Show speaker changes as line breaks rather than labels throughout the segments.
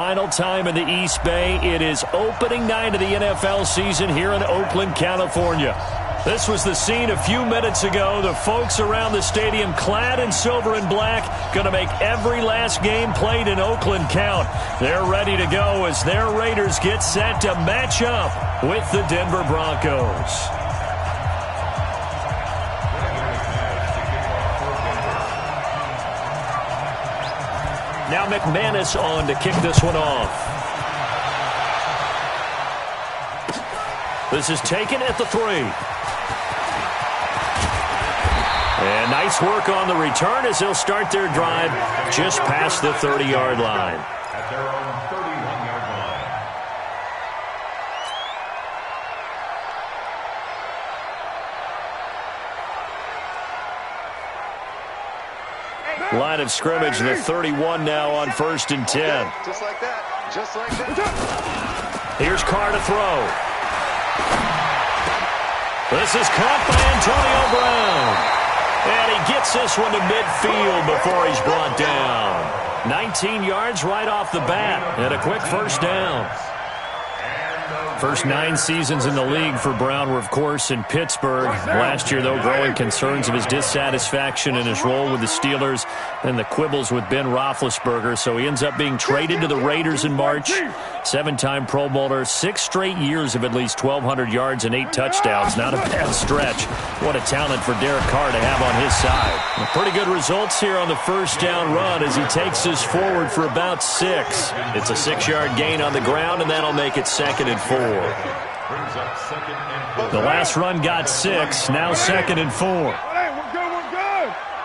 Final time in the East Bay. It is opening night of the NFL season here in Oakland, California. This was the scene a few minutes ago. The folks around the stadium clad in silver and black going to make every last game played in Oakland count. They're ready to go as their Raiders get set to match up with the Denver Broncos. Now McManus on to kick this one off. This is taken at the 3. And nice work on the return as they'll start their drive just past the 30-yard line.
At their own 31-yard line.
Line of scrimmage, the 31 now on 1st and 10.
Just like that. Just like that.
Here's Carr to throw. This is caught by Antonio Brown. And he gets this one to midfield before he's brought down. 19 yards right off the bat and a quick first down. First 9 seasons in the league for Brown were, of course, in Pittsburgh. Last year, though, growing concerns of his dissatisfaction in his role with the Steelers and the quibbles with Ben Roethlisberger. So he ends up being traded to the Raiders in March. 7-time Pro Bowler, 6 straight years of at least 1,200 yards and 8 touchdowns. Not a bad stretch. What a talent for Derek Carr to have on his side. Pretty good results here on the first down run as he takes this forward for about 6. It's a 6-yard gain on the ground, and that'll make it 2nd and 4. The last run got 6, now 2nd and 4.
We're good.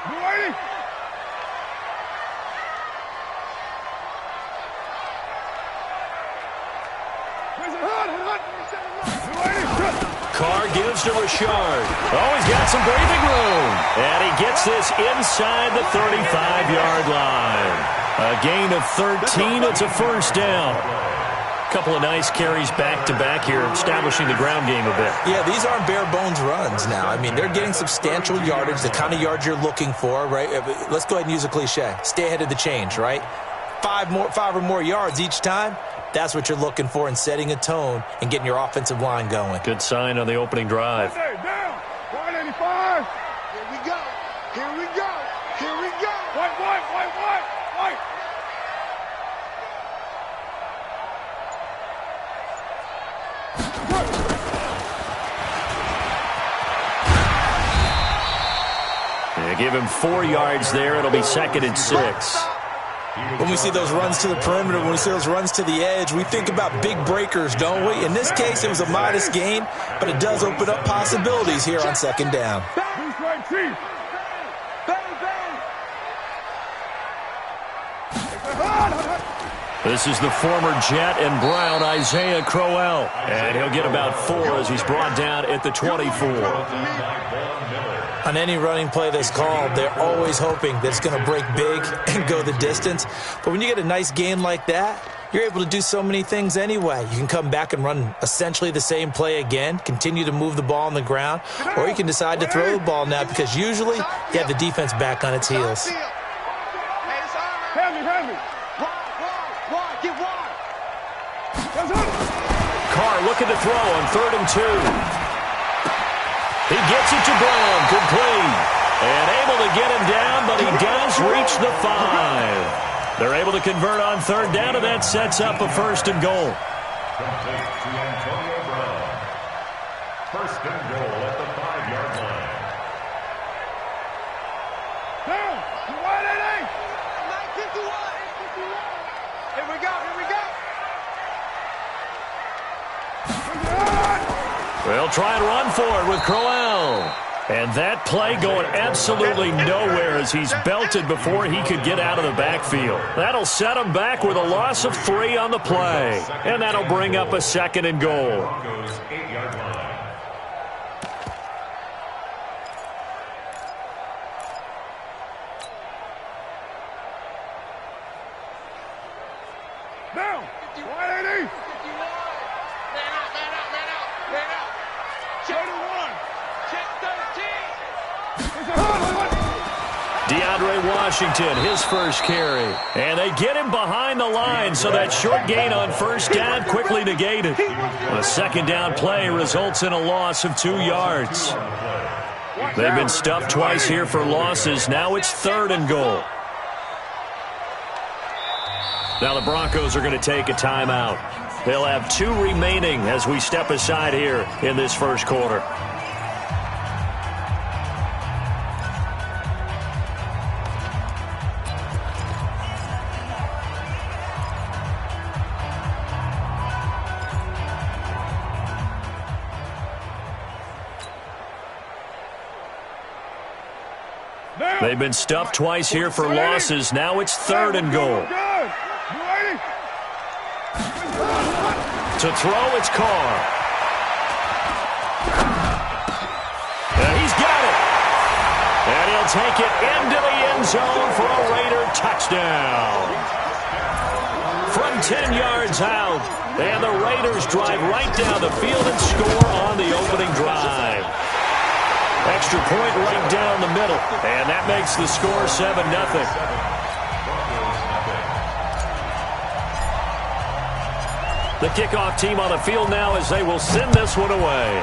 You ready?
Carr gives to Richard. Oh, he's got some breathing room. And he gets this inside the 35-yard line. A gain of 13. It's a first down. Couple of nice carries back-to-back here, establishing the ground game a bit.
Yeah, these aren't bare-bones runs now. I mean, they're getting substantial yardage, the kind of yards you're looking for, right? Let's go ahead and use a cliche. Stay ahead of the change, right? 5 or more yards each time. That's what you're looking for in setting a tone and getting your offensive line going.
Good sign on the opening drive.
Down. 185.
Here we go. Here we go. Here we go.
White.
They give him 4 yards there. It'll be 2nd and 6.
When we see those runs to the perimeter, when we see those runs to the edge, we think about big breakers, don't we? In this case, it was a modest gain, but it does open up possibilities here on 2nd down.
This is the former Jet and Brown, Isaiah Crowell. And he'll get about 4 as he's brought down at the 24.
On any running play that's called, they're always hoping that it's going to break big and go the distance. But when you get a nice gain like that, you're able to do so many things anyway. You can come back and run essentially the same play again, continue to move the ball on the ground, or you can decide to throw the ball now because usually you have the defense back on its heels.
Carr looking to throw on 3rd and 2. He gets it to Brown, complete. And able to get him down, but he does reach the 5. They're able to convert on 3rd down, and that sets up a 1st and goal.
Complete to Antonio Brown. 1st and goal at the 5-yard line.
Down. You wide,
951. Here we go.
They'll try and run for it with Crowell. And that play going absolutely nowhere as he's belted before he could get out of the backfield. That'll set him back with a loss of 3 on the play. And that'll bring up a 2nd and goal.
Broncos 8-yard line.
Down. 180.
Check 31. Check 13.
DeAndre Washington, his first carry. And they get him behind the line, so that short gain on first down quickly negated. A second down play results in a loss of 2 yards. They've been stuffed twice here for losses. Now it's 3rd and goal. Now the Broncos are going to take a timeout. They'll have 2 remaining as we step aside here in this first quarter. They've been stuffed twice here for losses. Now it's 3rd and goal. To throw, it's Carr. And he's got it. And he'll take it into the end zone for a Raider touchdown. From 10 yards out. And the Raiders drive right down the field and score on the opening drive. Extra point right down the middle. And that makes the score 7-0. The kickoff team on the field now as they will send this one away.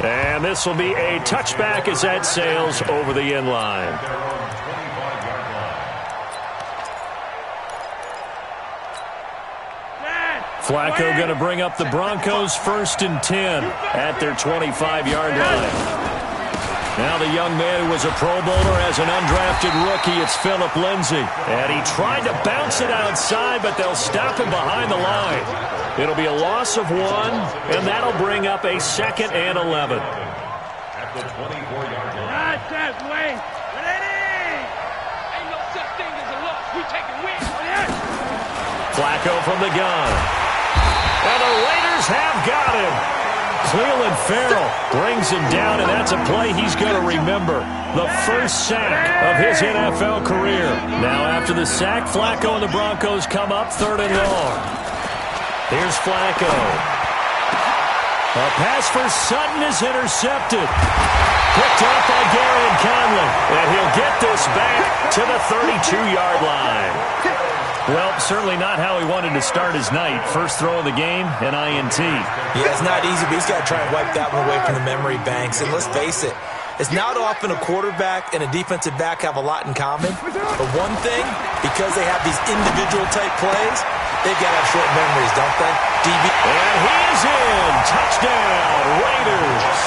And this will be a touchback as that sails over the end line. Flacco going to bring up the Broncos 1st and 10 at their 25-yard line. Now the young man who was a Pro Bowler as an undrafted rookie, it's Phillip Lindsay. And he tried to bounce it outside, but they'll stop him behind the line. It'll be a loss of 1, and that'll bring up a 2nd and 11.
At the 24-yard line.
Not that way.
Ain't no such thing as a loss. We taking wins.
Flacco from the gun. And the Raiders have got him. Cleveland Farrell brings him down, and that's a play he's going to remember. The first sack of his NFL career. Now after the sack, Flacco and the Broncos come up 3rd and long. Here's Flacco. A pass for Sutton is intercepted. Picked up by Gary Conley. And he'll get this back to the 32-yard line. Well, certainly not how he wanted to start his night. First throw of the game, an INT.
Yeah, it's not easy, but he's got to try and wipe that one away from the memory banks. And let's face it, it's not often a quarterback and a defensive back have a lot in common. But one thing, because they have these individual type plays, they've got to have short memories, don't they? DB.
And he's in. Touchdown, Raiders.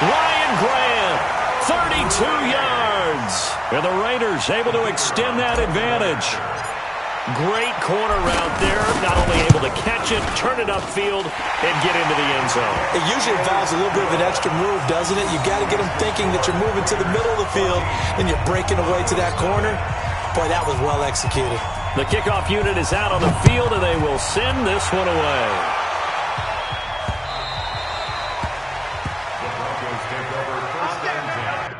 Ryan Grant, 32 yards. And the Raiders able to extend that advantage. Great corner route there. Not only able to catch it, turn it upfield, and get into the end zone.
It usually involves a little bit of an extra move, doesn't it? You've got to get them thinking that you're moving to the middle of the field and you're breaking away to that corner. Boy, that was well executed.
The kickoff unit is out on the field, and they will send this one away.
The Broncos take over 1st and 10.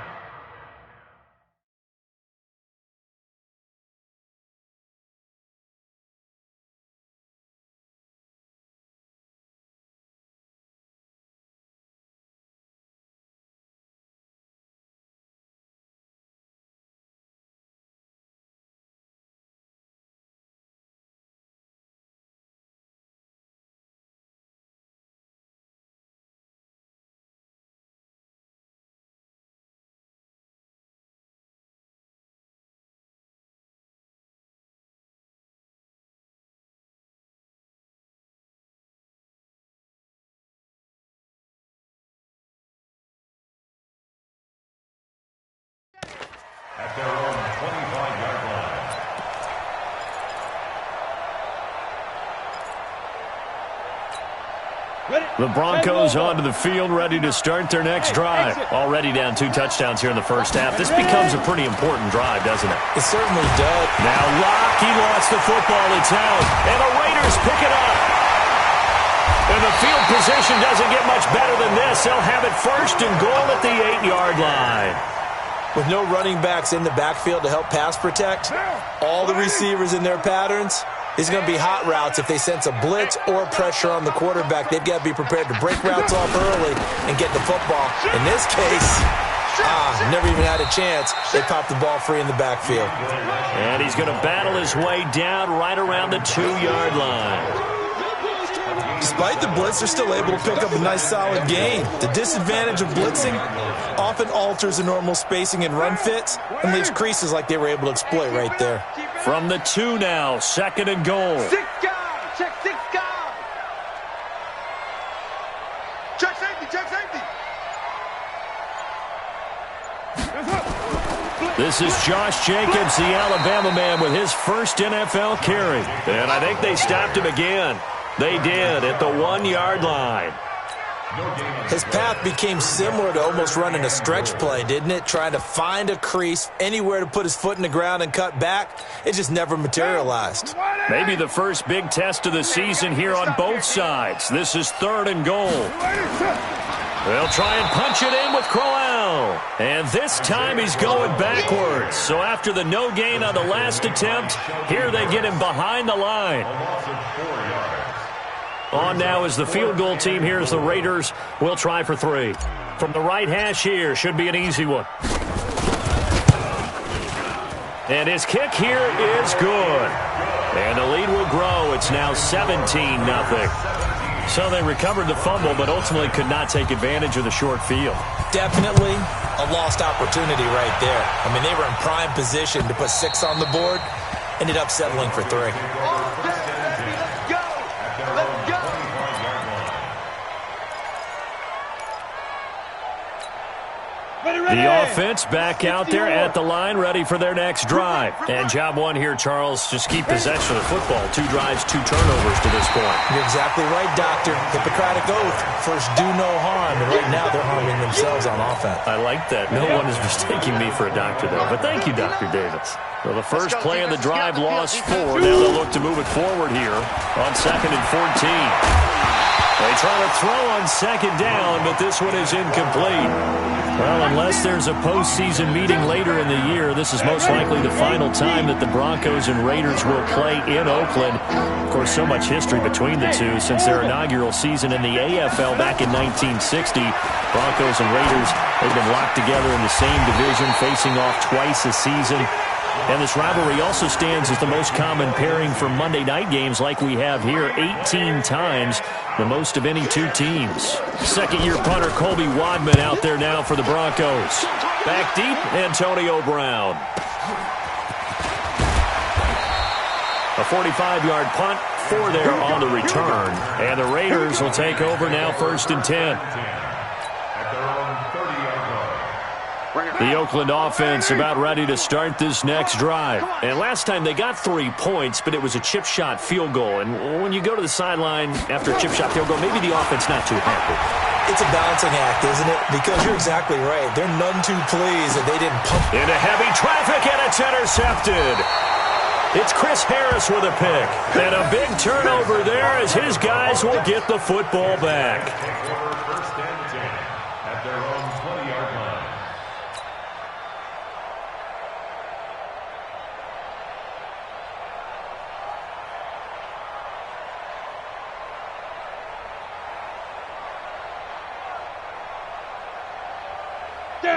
At their own 25-yard line.
The Broncos onto the field, ready to start their next drive. Already down 2 touchdowns here in the first half. This becomes a pretty important drive, doesn't it?
It certainly does.
Now Locke, he lost the football. It's out. And the Raiders pick it up. And the field position doesn't get much better than this. They'll have it 1st and goal at the 8-yard line.
With no running backs in the backfield to help pass protect, all the receivers in their patterns, These are going to be hot routes. If they sense a blitz or pressure on the quarterback, they've got to be prepared to break routes off early and get the football. In this case, never even had a chance. They popped the ball free in the backfield.
And he's going to battle his way down right around the 2-yard line.
Despite the blitz, they're still able to pick up a nice solid gain. The disadvantage of blitzing often alters the normal spacing and run fits and leaves creases like they were able to exploit right there.
From the 2 now, 2nd and goal.
6 guys. Check 6 guys.
Check safety, check safety.
This is Josh Jacobs, the Alabama man, with his first NFL carry. And I think they stopped him again. They did at the 1-yard line.
His path became similar to almost running a stretch play, didn't it? Trying to find a crease, anywhere to put his foot in the ground and cut back. It just never materialized.
Maybe the first big test of the season here on both sides. This is 3rd and goal. They'll try and punch it in with Crowell. And this time he's going backwards. So after the no gain on the last attempt, here they get him behind the line. On now is the field goal team. Here's the Raiders. We'll try for 3. From the right hash here, should be an easy one. And his kick here is good. And the lead will grow. It's now 17-0. So they recovered the fumble, but ultimately could not take advantage of the short field.
Definitely a lost opportunity right there. I mean, they were in prime position to put 6 on the board. Ended up settling for 3.
Let's go. Let's go.
The offense back out there at the line, ready for their next drive. And job 1 here, Charles, just keep possession of the football. 2 drives, 2 turnovers to this point.
You're exactly right, Doctor. Hippocratic oath. First, do no harm. And right now, they're harming themselves on offense.
I like that. No one is mistaking me for a doctor, though. But thank you, Dr. Davis. So the first play of the drive lost 4. Now they'll look to move it forward here on 2nd and 14. They try to throw on 2nd down, but this one is incomplete. Well, unless there's a postseason meeting later in the year, this is most likely the final time that the Broncos and Raiders will play in Oakland. Of course, so much history between the two since their inaugural season in the AFL back in 1960. Broncos and Raiders, they've been locked together in the same division, facing off twice a season. And this rivalry also stands as the most common pairing for Monday night games like we have here, 18 times, the most of any 2 teams. Second-year punter Colby Wadman out there now for the Broncos. Back deep, Antonio Brown. A 45-yard punt, 4 there on the return. And the Raiders will take over now 1st and 10. The Oakland offense about ready to start this next drive. And last time they got 3 points, but it was a chip shot field goal. And when you go to the sideline after a chip shot field goal, maybe the offense not too happy.
It's a balancing act, isn't it? Because you're exactly right. They're none too pleased that they didn't pump.
Into heavy traffic, and it's intercepted. It's Chris Harris with a pick. And a big turnover there as his guys will get the football back.
First and 10 at their own 20-yard line.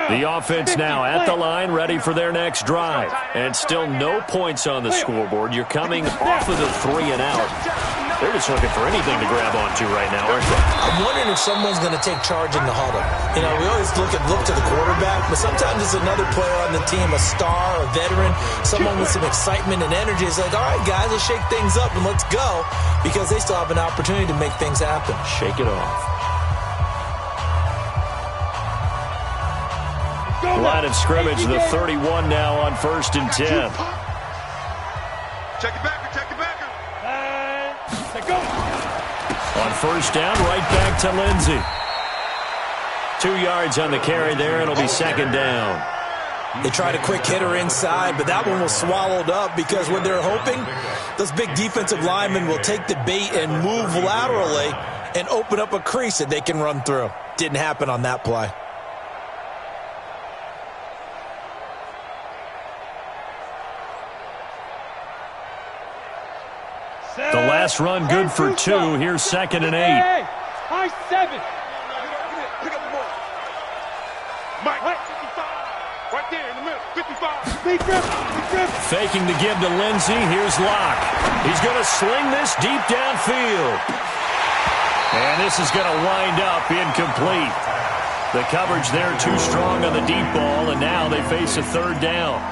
The offense now at the line, ready for their next drive. And still no points on the scoreboard. You're coming off of the 3 and out. They're just looking for anything to grab onto right now, aren't they?
I'm wondering if someone's going to take charge in the huddle. You know, we always look to the quarterback, but sometimes it's another player on the team, a star, a veteran, someone with some excitement and energy. It's like, all right, guys, let's shake things up and let's go, because they still have an opportunity to make things happen.
Shake it off. Line of scrimmage, the 31 now on 1st and 10.
Check it back, check it back.
Let's go.
On 1st down, right back to Lindsey. 2 yards on the carry there. It'll be 2nd down.
They tried a quick hitter inside, but that one was swallowed up because what they're hoping, those big defensive linemen will take the bait and move laterally and open up a crease that they can run through. Didn't happen on that play.
The last run good for 2. Here's 2nd and 8.
Hey, high 7.
Pick up the ball. Mike, 55. Right there in the middle. 55.
Big grip.
Faking the give to Lindsey. Here's Locke. He's going to sling this deep downfield. And this is going to wind up incomplete. The coverage there too strong on the deep ball, and now they face a 3rd down.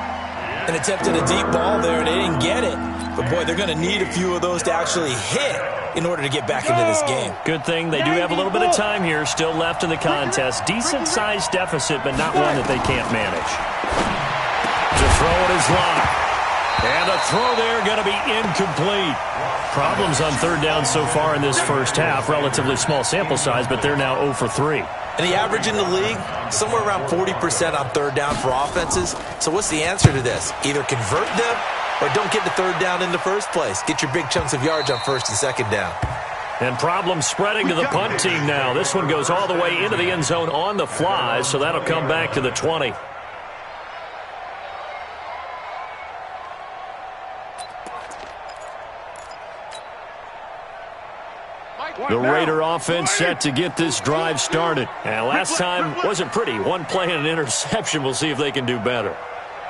An attempt at a deep ball there, and they didn't get it. But, boy, they're going to need a few of those to actually hit in order to get back into this game.
Good thing they do have a little bit of time here still left in the contest. Decent-sized deficit, but not one that they can't manage. To throw it is Locke. And the throw there going to be incomplete. Problems on 3rd down so far in this first half. Relatively small sample size, but they're now 0 for 3.
And the average in the league, somewhere around 40% on 3rd down for offenses. So what's the answer to this? Either convert them or don't get the 3rd down in the first place. Get your big chunks of yards on 1st and 2nd down.
And problems spreading to the punt team now. This one goes all the way into the end zone on the fly, so that'll come back to the 20. The Raider offense set to get this drive started. And last time wasn't pretty. One play and an interception. We'll see if they can do better.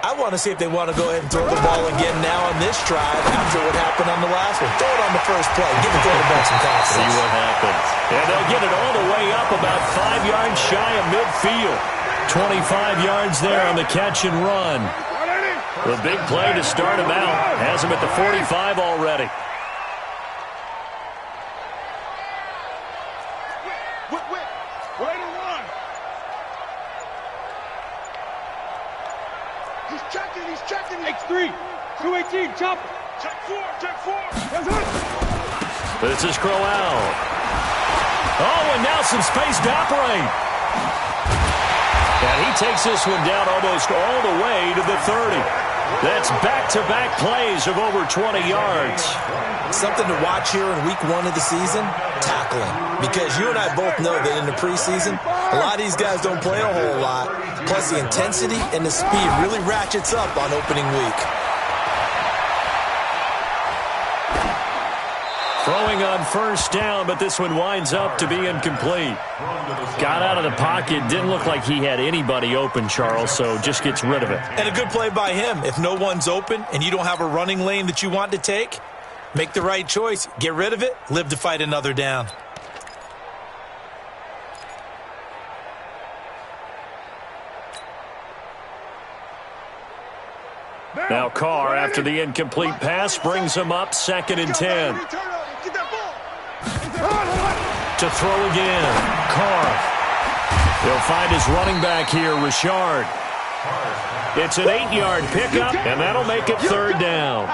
I want to see if they want to go ahead and throw the ball again now on this drive after what happened on the last one. Throw it on the first play. Give the quarterback some confidence.
See what happens. And they'll get it all the way up about 5 yards shy of midfield. 25 yards there on the catch and run. The big play to start him out. Has him at the 45 already.
He's checking.
X3. 218. Chop.
Check 4.
That's it.
This is Crowell. Oh, and now some space to operate. And he takes this one down almost all the way to the 30. That's back-to-back plays of over 20 yards.
Something to watch here in week 1 of the season, tackling. Because you and I both know that in the preseason, a lot of these guys don't play a whole lot. Plus the intensity and the speed really ratchets up on opening week.
Throwing on 1st down, but this one winds up to be incomplete. Got out of the pocket, didn't look like he had anybody open, Charles, so just gets rid of it.
And a good play by him. If no one's open and you don't have a running lane that you want to take, make the right choice. Get rid of it. Live to fight another down.
Now Carr, after the incomplete pass, brings him up 2nd and 10. To throw again, Carr. He'll find his running back here, Richard. It's an 8-yard pickup, and that'll make it 3rd down.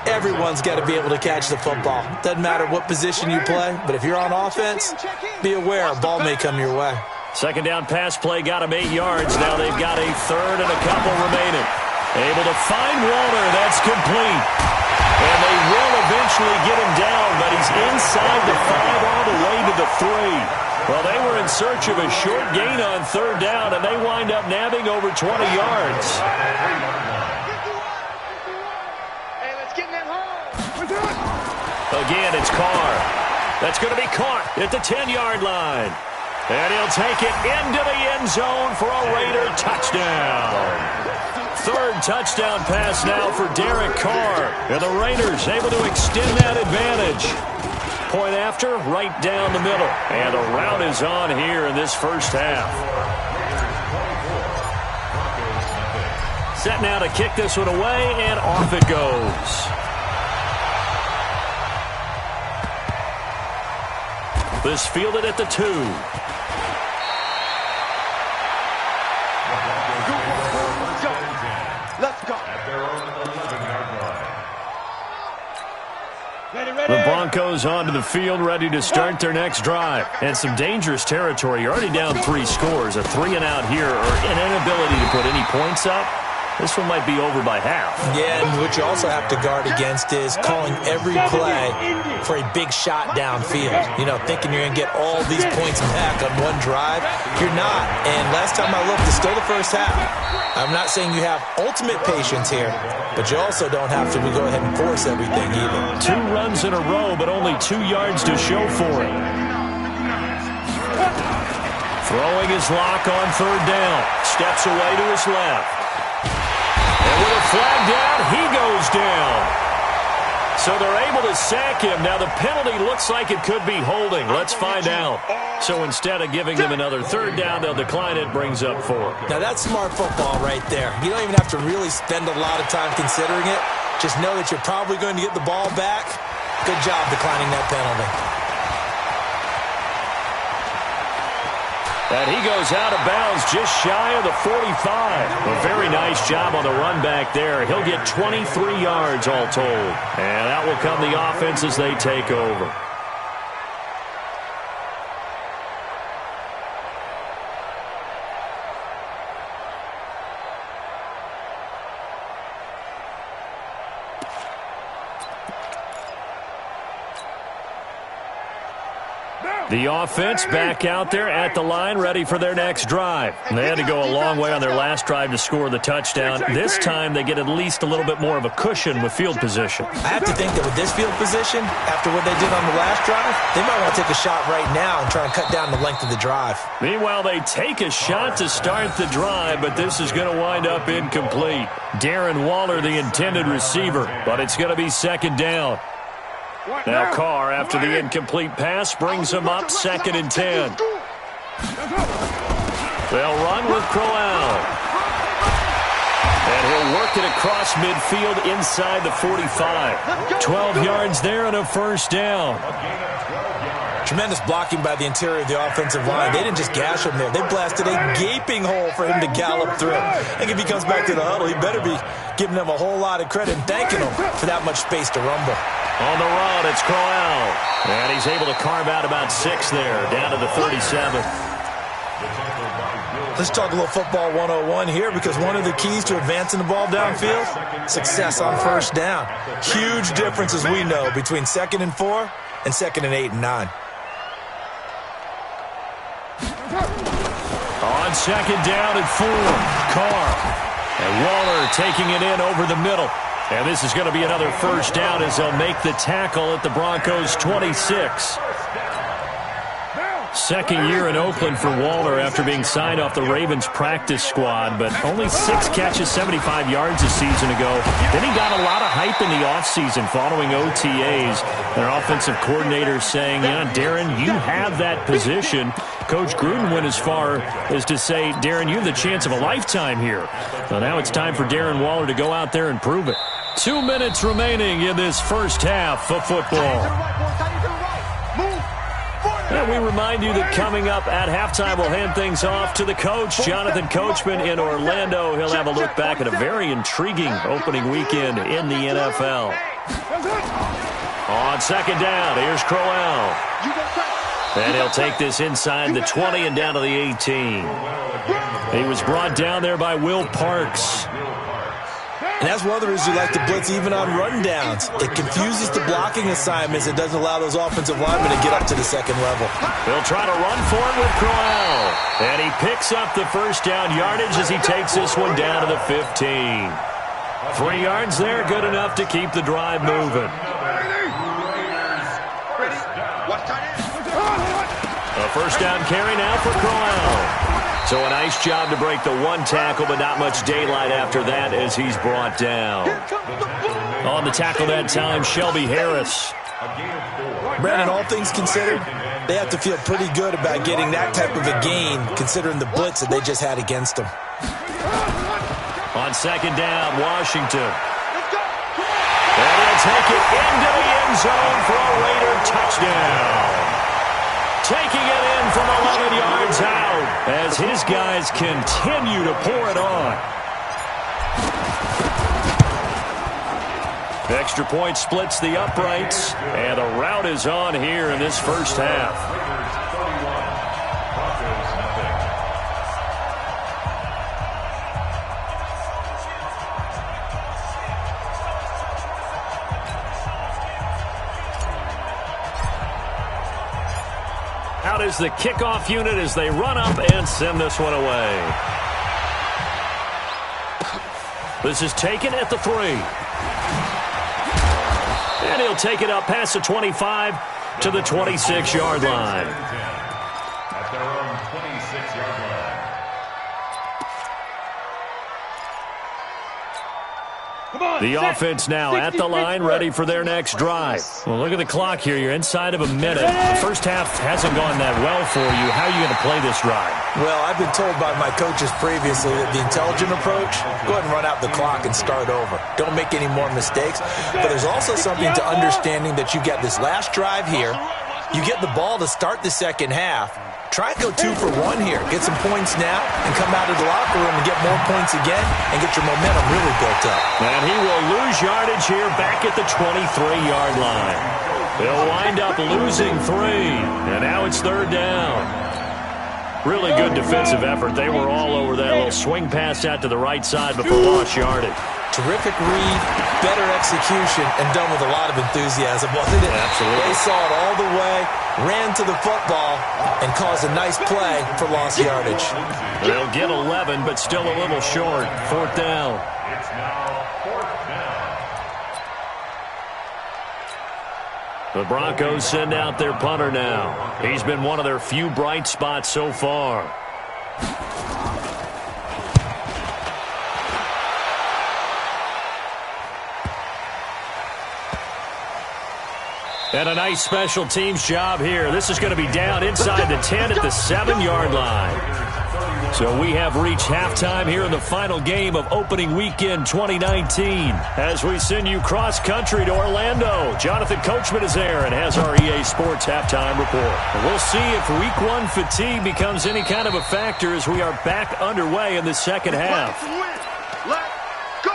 Everyone's got to be able to catch the football. Doesn't matter what position you play, but if you're on offense, be aware a ball may come your way.
2nd down pass play got him 8 yards. Now they've got a 3rd and a couple remaining. Able to find Walter. That's complete. And they will eventually get him down, but he's inside the 5 all the way to the 3. Well, they were in search of a short gain on 3rd down, and they wind up nabbing over 20 yards.
Hey, let's get in that hole.
Again, it's Carr. That's going to be caught at the 10-yard line. And he'll take it into the end zone for a Raider touchdown. 3rd touchdown pass now for Derek Carr. And the Raiders able to extend that advantage. Point after, right down the middle. And the route is on here in this first half. Set now to kick this one away, and off it goes. This fielded at the 2.
Let's go.
The Broncos onto the field, ready to start their next drive. And some dangerous territory. You're already down 3 scores. A 3-and-out here, or an inability to put any points up, This one might be over by half.
Yeah, and what you also have to guard against is calling every play for a big shot downfield. You know, thinking you're going to get all these points back on one drive. You're not. And last time I looked, it's still the first half. I'm not saying you have ultimate patience here, but you also don't have to go ahead and force everything either.
2 runs in a row, but only 2 yards to show for it. Throwing his lock on 3rd down. Steps away to his left. And with a flag down, he goes down. So they're able to sack him. Now the penalty looks like it could be holding. Let's find out. So instead of giving them another 3rd down, they'll decline it, brings up 4.
Now that's smart football right there. You don't even have to really spend a lot of time considering it. Just know that you're probably going to get the ball back. Good job declining that penalty.
And he goes out of bounds just shy of the 45. A very nice job on the run back there. He'll get 23 yards all told. And out will come the offense as they take over. The offense back out there at the line, ready for their next drive. They had to go a long way on their last drive to score the touchdown. This time, they get at least a little bit more of a cushion with field position.
I have to think that with this field position, after what they did on the last drive, they might want to take a shot right now and try and cut down the length of the drive.
Meanwhile, they take a shot to start the drive, but this is going to wind up incomplete. Darren Waller, the intended receiver, but it's going to be 2nd down. Now Carr, after the incomplete pass, brings him up 2nd and 10. They'll run with Crowell. And he'll work it across midfield inside the 45. 12 yards there and a 1st down.
Tremendous blocking by the interior of the offensive line. They didn't just gash him there. They blasted a gaping hole for him to gallop through. I think if he comes back to the huddle, he better be giving them a whole lot of credit and thanking them for that much space to rumble.
On the run, it's Crowell. And he's able to carve out about 6 there, down to the 37.
Let's talk a little football 101 here, because one of the keys to advancing the ball downfield, success on 1st down. Huge difference, as we know, between 2nd and 4 and 2nd and 8 and 9.
On 2nd down at 4, Carr. And Waller taking it in over the middle. And this is going to be another 1st down as they'll make the tackle at the Broncos' 26. 2nd year in Oakland for Waller after being signed off the Ravens practice squad, but only 6 catches, 75 yards a season ago. Then he got a lot of hype in the offseason following OTAs. Their offensive coordinator saying, yeah, Darren, you have that position. Coach Gruden went as far as to say, Darren, you have the chance of a lifetime here. So now it's time for Darren Waller to go out there and prove it. 2 minutes remaining in this 1st half of football. And we remind you that coming up at halftime, we'll hand things off to the coach, Jonathan Coachman in Orlando. He'll have a look back at a very intriguing opening weekend in the NFL. On 2nd down, here's Crowell. And he'll take this inside the 20 and down to the 18. He was brought down there by Will Parks.
And that's one of the reasons you like to blitz even on rundowns. It confuses the blocking assignments. It doesn't allow those offensive linemen to get up to the 2nd level.
They'll try to run for it with Crowell. And he picks up the 1st down yardage as he takes this one down to the 15. 3 yards there, good enough to keep the drive moving. A 1st down carry now for Crowell. So a nice job to break the 1 tackle, but not much daylight after that as he's brought down. On the tackle that time, Shelby Harris.
Brandon, all things considered, they have to feel pretty good about getting that type of a gain, considering the blitz that they just had against them.
On 2nd down, Washington. And he'll take it into the end zone for a Raider touchdown. Taking it in from 11 yards out as his guys continue to pour it on. The extra point splits the uprights, and the rout is on here in this 1st half. Out is the kickoff unit as they run up and send this one away. This is taken at the 3. And he'll take it up past the 25 to the 26-yard line.
At their own 26-yard line.
The offense now at the line, ready for their next drive. Well, look at the clock here. You're inside of a minute. The first half hasn't gone that well for you. How are you going to play this drive?
Well, I've been told by my coaches previously that the intelligent approach, go ahead and run out the clock and start over. Don't make any more mistakes. But there's also something to understanding that you get this last drive here. You get the ball to start the second half. Try and go 2 for 1 here. Get some points now and come out of the locker room and get more points again and get your momentum really built up.
And he will lose yardage here back at the 23-yard line. They'll wind up losing 3. And now it's 3rd down. Really good defensive effort. They were all over that little swing pass out to the right side before lost yardage.
Terrific read, better execution, and done with a lot of enthusiasm, wasn't it?
Absolutely.
They saw it all the way, ran to the football, and caused a nice play for lost yardage.
They'll get 11, but still a little short. 4th down.
It's now 4th down.
The Broncos send out their punter now. He's been one of their few bright spots so far. And a nice special teams job here. This is going to be down inside the 10 at the 7-yard line. So we have reached halftime here in the final game of opening weekend 2019. As we send you cross-country to Orlando, Jonathan Coachman is there and has our EA Sports halftime report. And we'll see if Week 1 fatigue becomes any kind of a factor as we are back underway in the second half.
Let's go!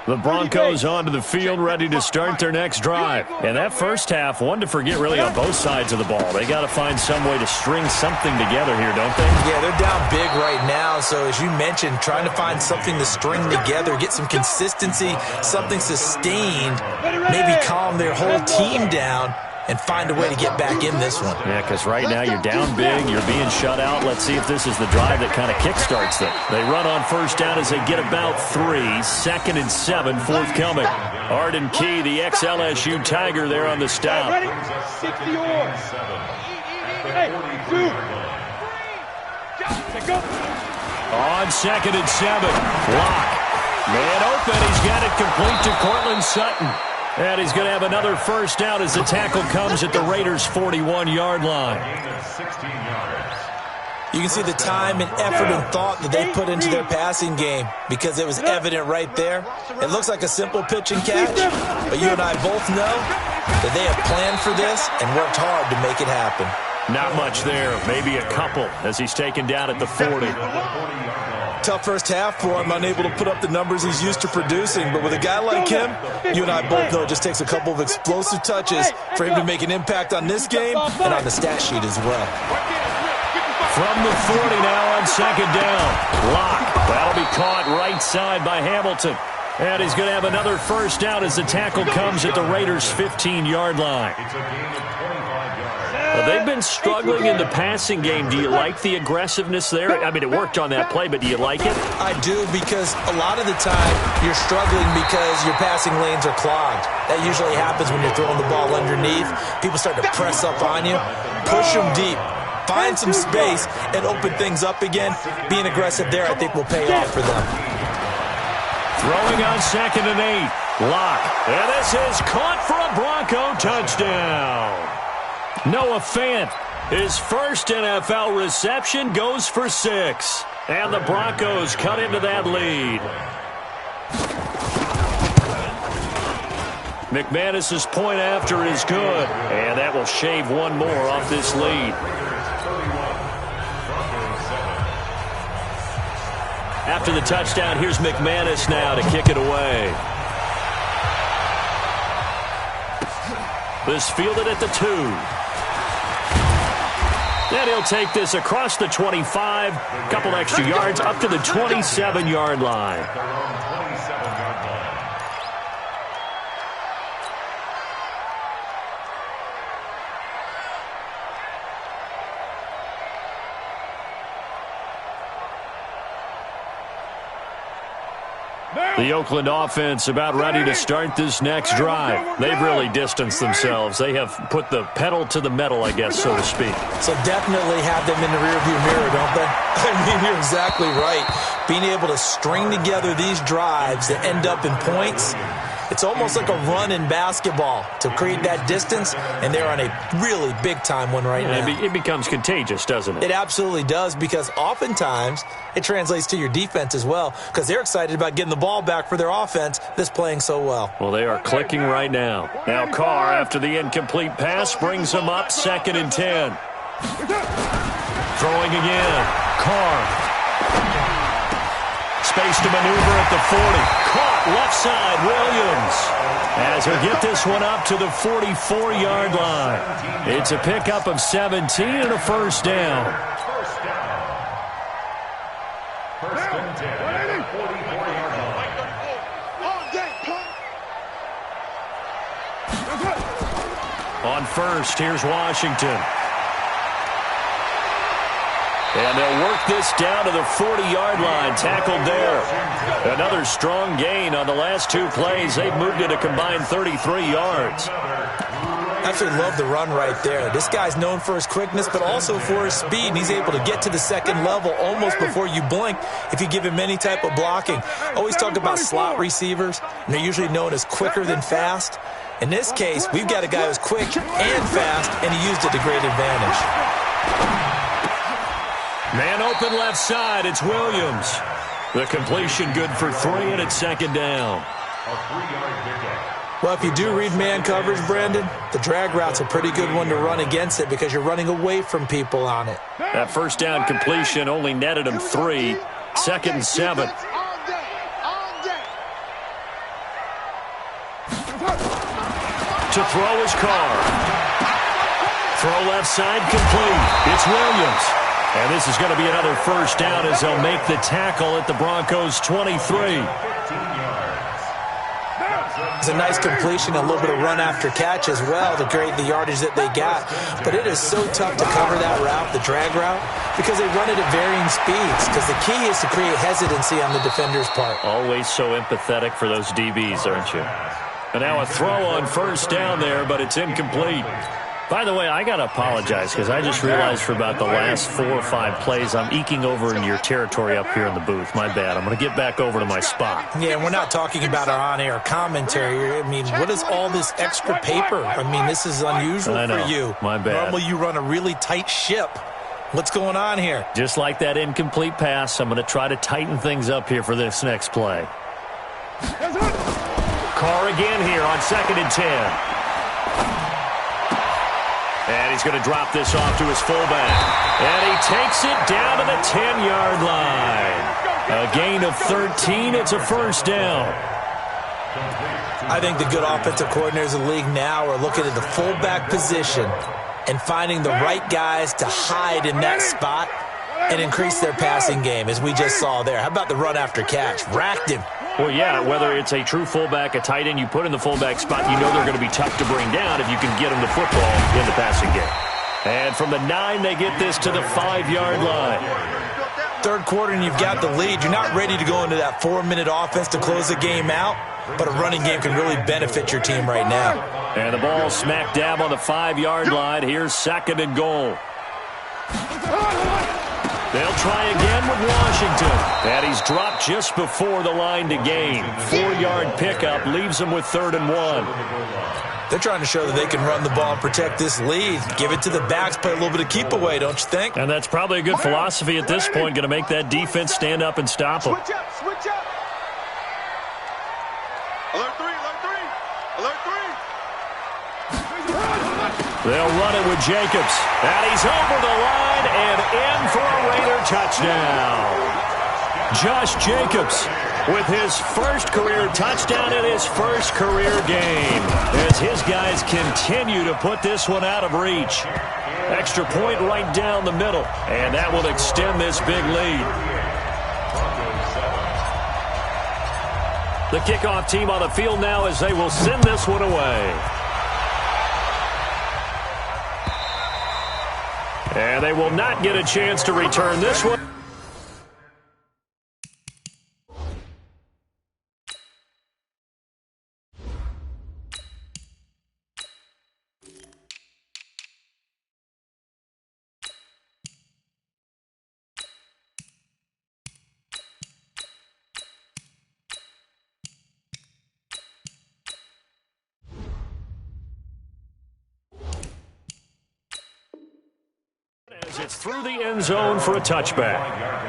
The Broncos onto the field, ready to start their next drive. And that first half, one to forget really on both sides of the ball. They got to find some way to string something together here, don't they?
Yeah, they're down big right now. So as you mentioned, trying to find something to string together, get some consistency, something sustained, maybe calm their whole team down and find a way to get back in this one.
Yeah, because right now you're down big, you're being shut out. Let's see if this is the drive that kind of kickstarts them. They run on first down as they get about 3. 2nd and 7 forthcoming. Arden Key, the ex-LSU Tiger, there on the stop.
Ready? 60 or. Hey, 2. Go.
On 2nd and 7. Lock. Man open. He's got it complete to Cortland Sutton. And he's going to have another first down as the tackle comes at the Raiders' 41-yard line.
You can see the time and effort and thought that they put into their passing game because it was evident right there. It looks like a simple pitch and catch, but you and I both know that they have planned for this and worked hard to make it happen.
Not much there, maybe a couple as he's taken down at the 40.
Tough first half for him, unable to put up the numbers he's used to producing. But with a guy like him, you and I both know it just takes a couple of explosive touches for him to make an impact on this game and on the stat sheet as well.
From the 40 now on 2nd down. Lock. That'll be caught right side by Hamilton. And he's going to have another first down as the tackle comes at the Raiders' 15-yard line. Well, they've been struggling in the passing game. Do you like the aggressiveness there? I mean, it worked on that play, but do you like it?
I do, because a lot of the time you're struggling because your passing lanes are clogged. That usually happens when you're throwing the ball underneath. People start to press up on you. Push them deep. Find some space and open things up again. Being aggressive there, I think, will pay off for them.
Throwing on 2nd and 8. Lock. And this is caught for a Bronco touchdown. Noah Fant, his first NFL reception, goes for 6. And the Broncos cut into that lead. McManus's point after is good. And that will shave one more off this lead. After the touchdown, here's McManus now to kick it away. This fielded at the 2. And he'll take this across the 25, a couple extra yards up to the 27-yard line.
Their own 27-yard line.
The Oakland offense about ready to start this next drive. They've really distanced themselves. They have put the pedal to the metal, I guess, so to speak.
So definitely have them in the rearview mirror, don't they? I mean, you're exactly right. Being able to string together these drives that end up in points, it's almost like a run in basketball to create that distance, and they're on a really big-time one right now.
It becomes contagious, doesn't it?
It absolutely does, because oftentimes it translates to your defense as well, because they're excited about getting the ball back for their offense that's playing so well.
Well, they are clicking right now. Now Carr, after the incomplete pass, brings them up 2nd and 10. Throwing again. Carr. Space to maneuver at the 40. Caught left side, Williams. As he'll get this one up to the 44-yard line. It's a pickup of 17 and a first down.
First down. First and 10 at the 44-yard line.
On first, here's Washington. And they'll work this down to the 40-yard line, tackled there. Another strong gain on the last 2 plays. They've moved it a combined 33 yards.
Absolutely love the run right there. This guy's known for his quickness, but also for his speed. And he's able to get to the second level almost before you blink if you give him any type of blocking. Always talk about slot receivers, and they're usually known as quicker than fast. In this case, we've got a guy who's quick and fast, and he used it to great advantage.
Man open left side, it's Williams. The completion good for 3, and it's 2nd down.
A 3-yard pickup.
Well, if you do read man coverage, Brandon, the drag route's a pretty good one to run against it because you're running away from people on it.
That first down completion only netted him 3. 2nd and 7. To throw his Carr. Throw left side complete. It's Williams. And this is going to be another first down as they'll make the tackle at the Broncos' 23.
It's a nice completion, a little bit of run after catch as well to create the yardage that they got. But it is so tough to cover that route, the drag route, because they run it at varying speeds. Because the key is to create hesitancy on the defender's part.
Always so empathetic for those DBs, aren't you? And now a throw on first down there, but it's incomplete. By the way, I got to apologize because I just realized for about the last 4 or 5 plays I'm eking over into your territory up here in the booth. My bad. I'm going to get back over to my spot.
Yeah, and we're not talking about our on-air commentary. I mean, what is all this extra paper? I mean, this is unusual for you.
My bad.
Normally you run a really tight ship. What's going on here?
Just like that incomplete pass, I'm going to try to tighten things up here for this next play. Carr again here on 2nd and 10. And he's going to drop this off to his fullback. And he takes it down to the 10-yard line. A gain of 13. It's a first down.
I think the good offensive coordinators in the league now are looking at the fullback position and finding the right guys to hide in that spot and increase their passing game, as we just saw there. How about the run after catch? Racked him.
Well, yeah, whether it's a true fullback, a tight end you put in the fullback spot, you know they're going to be tough to bring down if you can get them the football in the passing game. And from the 9, they get this to the 5-yard line.
Third quarter and you've got the lead. You're not ready to go into that 4-minute offense to close the game out, but a running game can really benefit your team right now.
And the ball smack dab on the 5-yard line. Here's 2nd and goal. They'll try again with Washington. And he's dropped just before the line to gain. 4-yard pickup leaves him with 3rd and 1.
They're trying to show that they can run the ball and protect this lead. Give it to the backs, play a little bit of keep away, don't you think?
And that's probably a good philosophy at this point. Going to make that defense stand up and stop them.
Switch up, switch up. Alert 3, alert 3. Alert 3.
They'll run it with Jacobs. And he's over the line and in for a Raider touchdown. Josh Jacobs with his first career touchdown in his first career game as his guys continue to put this one out of reach. Extra point right down the middle, and that will extend this big lead. The kickoff team on the field now as they will send this one away. And they will not get a chance to return this one. As it's through the end zone for a touchback.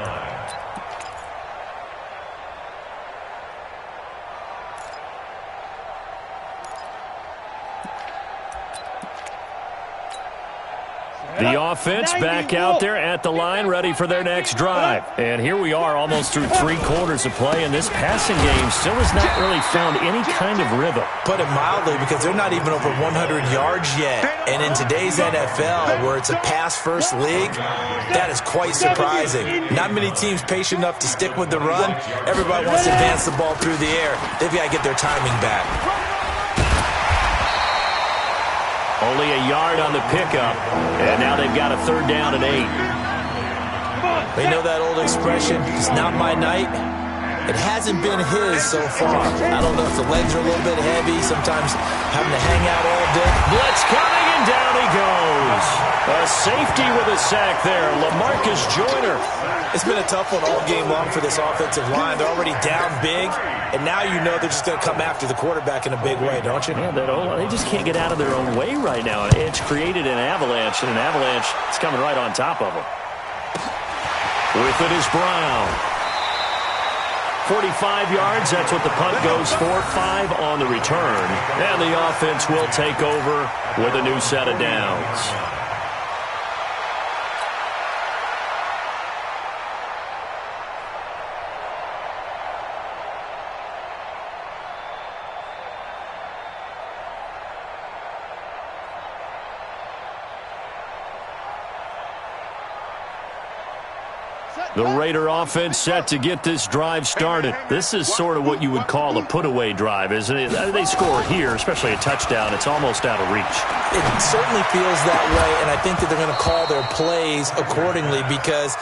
The offense back out there at the line, ready for their next drive. And here we are almost through 3 quarters of play, and this passing game still has not really found any kind of rhythm.
Put it mildly, because they're not even over 100 yards yet. And in today's NFL, where it's a pass-first league, that is quite surprising. Not many teams patient enough to stick with the run. Everybody wants to advance the ball through the air. They've got to get their timing back.
Only a yard on the pickup, and now they've got a 3rd down and 8.
They know that old expression, it's not my night. It hasn't been his so far. I don't know if the legs are a little bit heavy, sometimes having to hang out all day.
Blitz coming, and down he goes. A safety with a sack there, LaMarcus Joyner.
It's been a tough one all game long for this offensive line. They're already down big, and now you know they're just going to come after the quarterback in a big way, don't you?
Yeah, they just can't get out of their own way right now. It's created an avalanche, and an avalanche is coming right on top of them. With it is Brown. 45 yards, that's what the punt goes for. 5 on the return. And the offense will take over with a new set of downs. The Raider offense set to get this drive started. This is sort of what you would call a put-away drive, isn't it? They score here, especially a touchdown. It's almost out of reach.
It certainly feels that way, and I think that they're going to call their plays accordingly, because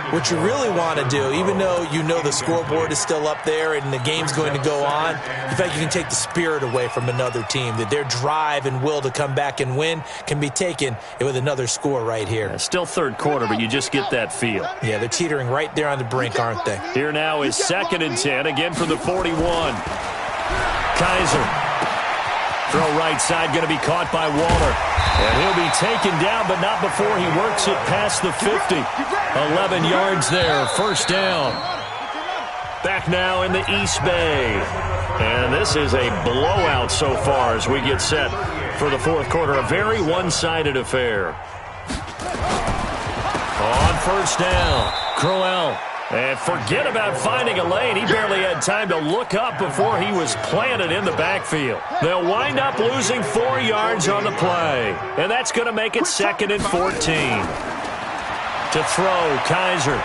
what you really want to do, even though you know the scoreboard is still up there and the game's going to go on, in fact, you can take the spirit away from another team, that their drive and will to come back and win can be taken with another score right here.
Yeah, still 3rd quarter, but you just get that feel.
Yeah, they're teetering right there on the brink, aren't they?
Here now is 2nd and 10, again from the 41. Kaiser. Throw right side, going to be caught by Waller. And he'll be taken down, but not before he works it past the 50. 11 yards there, 1st down. Back now in the East Bay. And this is a blowout so far as we get set for the 4th quarter. A very one-sided affair. On 1st down, Crowell. And forget about finding a lane. He barely had time to look up before he was planted in the backfield. They'll wind up losing 4 yards on the play. And that's going to make it 2nd and 14. To throw, Kaiser.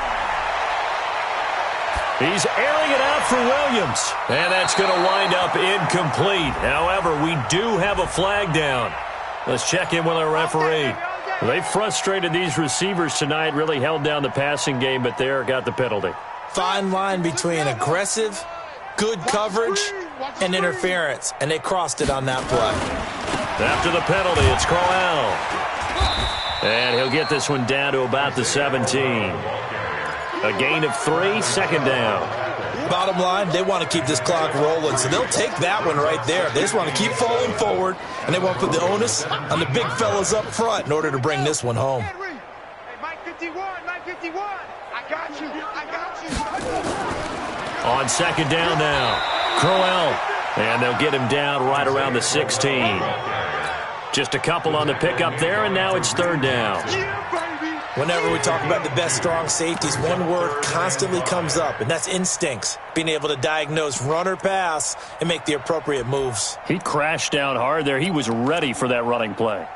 He's airing it out for Williams. And that's going to wind up incomplete. However, we do have a flag down. Let's check in with our referee. They frustrated these receivers tonight, really held down the passing game, but there got the penalty.
Fine line between aggressive, good coverage, and interference, and they crossed it on that play.
After the penalty, it's Crowell. And he'll get this one down to about the 17. A gain of 3, 2nd down.
Bottom line, they want to keep this clock rolling, so they'll take that one right there. They just want to keep falling forward, and they want to put the onus on the big fellas up front in order to bring this one home.
Hey, Mike 51, Mike 51. I got you.
On 2nd down now, Crowell. And they'll get him down right around the 16. Just a couple on the pickup there, and now it's 3rd down.
Whenever we talk about the best strong safeties, one word constantly comes up, and that's instincts. Being able to diagnose run or pass and make the appropriate moves.
He crashed down hard there. He was ready for that running play.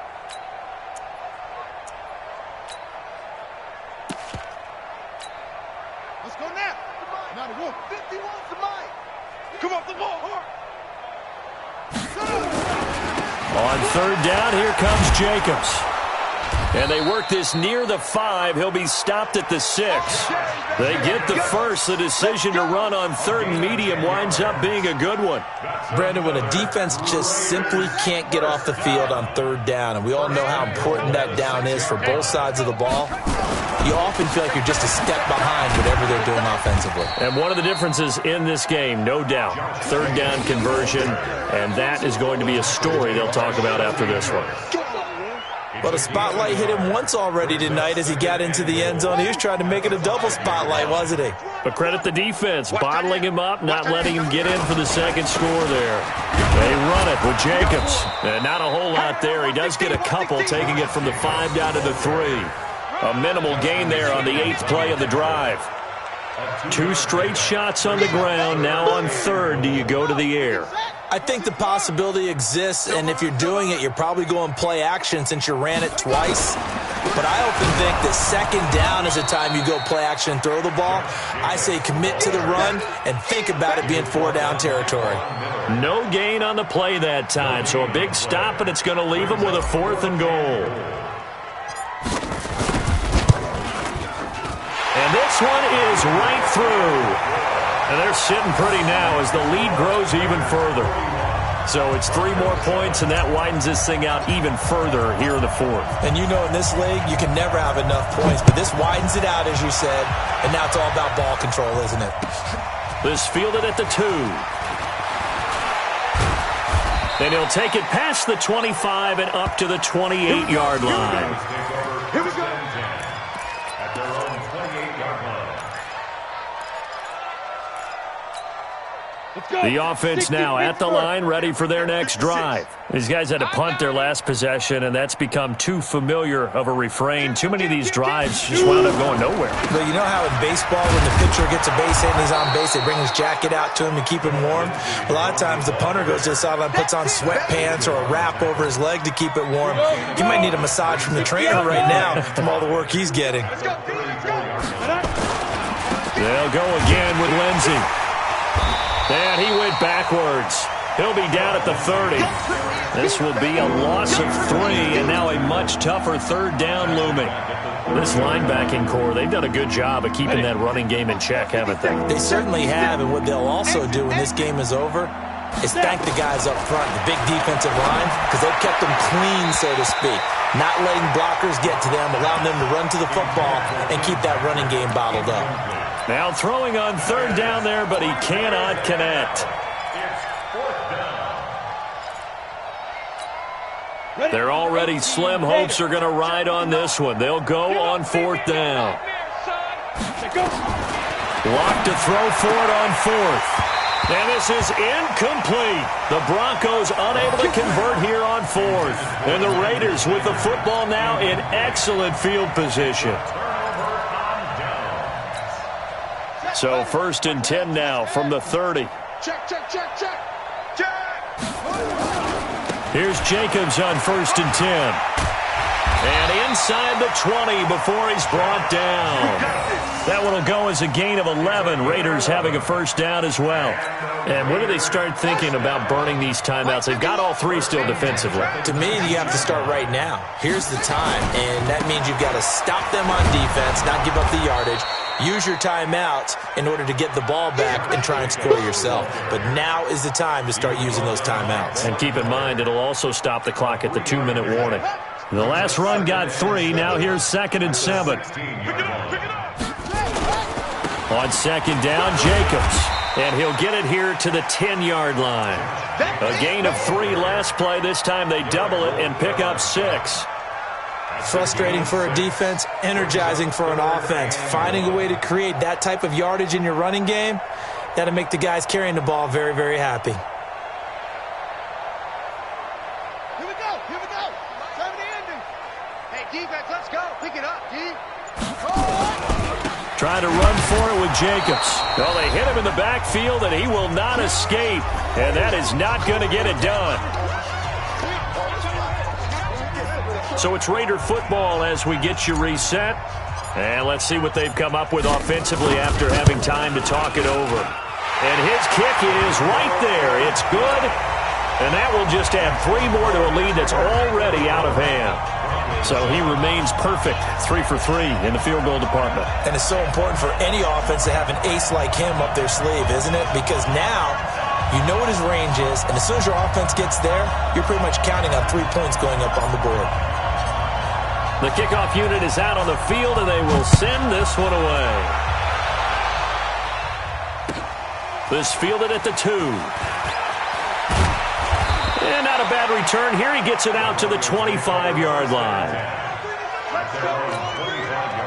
Let's go now. 51's the mic. Come off the ball hard.
On third down, here comes Jacobs. And they work this near the 5. He'll be stopped at the 6. They get the first. The decision to run on third and medium winds up being a good one.
Brandon, when a defense just simply can't get off the field on third down, and we all know how important that down is for both sides of the ball, you often feel like you're just a step behind whatever they're doing offensively.
And one of the differences in this game, no doubt, third down conversion, and that is going to be a story they'll talk about after this one.
Well, the spotlight hit him once already tonight as he got into the end zone. He was trying to make it a double spotlight, wasn't he?
But credit the defense, bottling him up, not letting him get in for the second score there. They run it with Jacobs. And not a whole lot there. He does get a couple, taking it from the 5 down to the 3. A minimal gain there on the 8th play of the drive. 2 straight shots on the ground. Now on third, do you go to the air?
I think the possibility exists, and if you're doing it, you're probably going play action since you ran it twice. But I often think that second down is the time you go play action and throw the ball. I say commit to the run and think about it being 4-down territory.
No gain on the play that time, so a big stop, and it's going to leave them with a 4th and goal. And this one is right through. And they're sitting pretty now as the lead grows even further. So it's 3 more points, and that widens this thing out even further here in the 4th.
And you know in this league, you can never have enough points, but this widens it out, as you said, and now it's all about ball control, isn't it?
This fielded at the 2. Then he'll take it past the 25 and up to the 28-yard line.
Here we go.
At their own 28-yard line.
The offense now at the line, ready for their next drive. These guys had to punt their last possession, and that's become too familiar of a refrain. Too many of these drives just wound up going nowhere.
But you know how in baseball, when the pitcher gets a base hit and he's on base, they bring his jacket out to him to keep him warm? A lot of times the punter goes to the sideline, puts on sweatpants or a wrap over his leg to keep it warm. He might need a massage from the trainer right now from all the work he's getting.
They'll go again with Lindsey. And he went backwards. He'll be down at the 30. This will be a loss of 3, and now a much tougher third down looming. This linebacking core, they've done a good job of keeping that running game in check, haven't they?
They certainly have, and what they'll also do when this game is over is thank the guys up front, the big defensive line, because they've kept them clean, so to speak. Not letting blockers get to them, allowing them to run to the football and keep that running game bottled up.
Now throwing on third down there, but he cannot connect. They're already slim hopes are going to ride on this one. They'll go on 4th down. Blocked to throw for it on 4th. And this is incomplete. The Broncos unable to convert here on 4th. And the Raiders with the football now in excellent field position. So 1st and 10 now from the 30.
Check.
Here's Jacobs on 1st and 10. And inside the 20 before he's brought down. That one will go as a gain of 11. Raiders having a first down as well. And when do they start thinking about burning these timeouts? They've got all 3 still defensively.
To me, you have to start right now. Here's the time, and that means you've got to stop them on defense, not give up the yardage. Use your timeouts in order to get the ball back and try and score yourself. But now is the time to start using those timeouts.
And keep in mind, it'll also stop the clock at the 2-minute warning. The last run got 3. Now here's 2nd and 7. On 2nd down, Jacobs. And he'll get it here to the 10-yard line. A gain of 3 last play. This time they double it and pick up 6.
Frustrating for a defense, energizing for an offense. Finding a way to create that type of yardage in your running game, that'll make the guys carrying the ball very, very happy.
Here we go. Time to end it. Hey, defense, let's go. Pick it up, D.
Trying to run for it with Jacobs. Well, they hit him in the backfield, and he will not escape. And that is not going to get it done. So it's Raider football as we get you reset. And let's see what they've come up with offensively after having time to talk it over. And his kick is right there. It's good. And that will just add 3 more to a lead that's already out of hand. So he remains perfect, 3 for 3 in the field goal department.
And it's so important for any offense to have an ace like him up their sleeve, isn't it? Because now you know what his range is, and as soon as your offense gets there, you're pretty much counting on 3 points going up on the board.
The kickoff unit is out on the field, and they will send this one away. This fielded at the 2. And not a bad return here. He gets it out to the 25-yard line.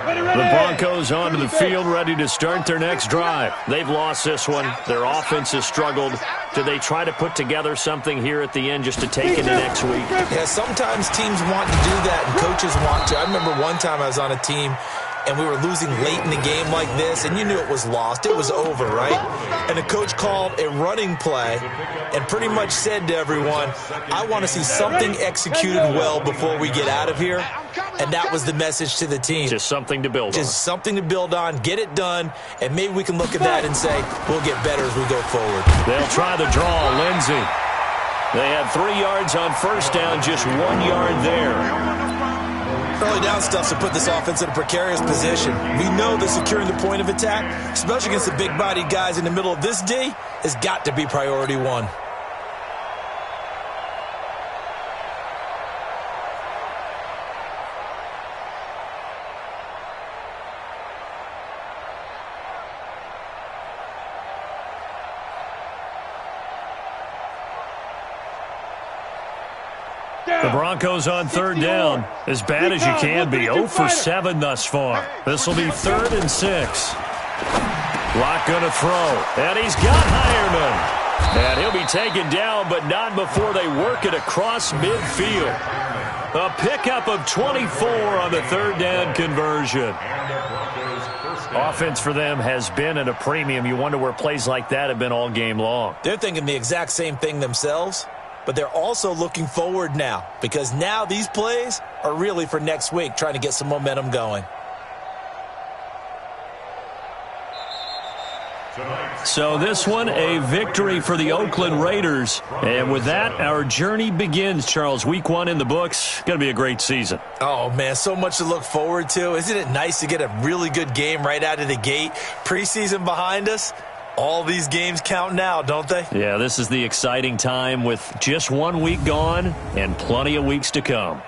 The Broncos onto the field, ready to start their next drive. They've lost this one. Their offense has struggled. Do they try to put together something here at the end just to take into next week?
Yeah, sometimes teams want to do that, and coaches want to. I remember one time I was on a team, and we were losing late in the game like this, and you knew it was lost. It was over, right? And the coach called a running play and pretty much said to everyone, I want to see something executed well before we get out of here. And that was the message to the team.
Just something to build on.
Just something to build on, get it done, and maybe we can look at that and say, we'll get better as we go forward.
They'll try the draw, Lindsey. They had 3 yards on first down, just 1 yard there.
Early down stuff to put this offense in a precarious position. We know that securing the point of attack, especially against the big-bodied guys in the middle of this D, has got to be priority 1.
The Broncos on 3rd down. As bad as you can be. 0 for 7 thus far. This will be 3rd and 6. Locke going to throw. And he's got Hireman. And he'll be taken down, but not before they work it across midfield. A pickup of 24 on the 3rd down conversion. Offense for them has been at a premium. You wonder where plays like that have been all game long.
They're thinking the exact same thing themselves. But they're also looking forward now, because now these plays are really for next week, trying to get some momentum going.
So this one, a victory for the Oakland Raiders. And with that, our journey begins, Charles. Week 1 in the books. Going to be a great season.
Oh, man, so much to look forward to. Isn't it nice to get a really good game right out of the gate? Preseason behind us. All these games count now, don't they?
Yeah, this is the exciting time with just 1 week gone and plenty of weeks to come.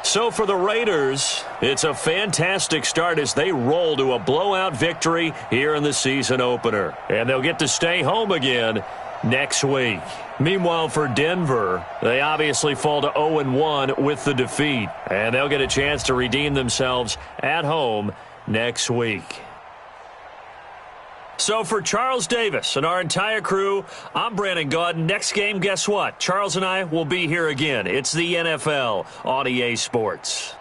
So for the Raiders, it's a fantastic start as they roll to a blowout victory here in the season opener. And they'll get to stay home again next week. Meanwhile, for Denver, they obviously fall to 0-1 with the defeat. And they'll get a chance to redeem themselves at home next week. So for Charles Davis and our entire crew, I'm Brandon Gaudin. Next game, guess what? Charles and I will be here again. It's the NFL on EA Sports.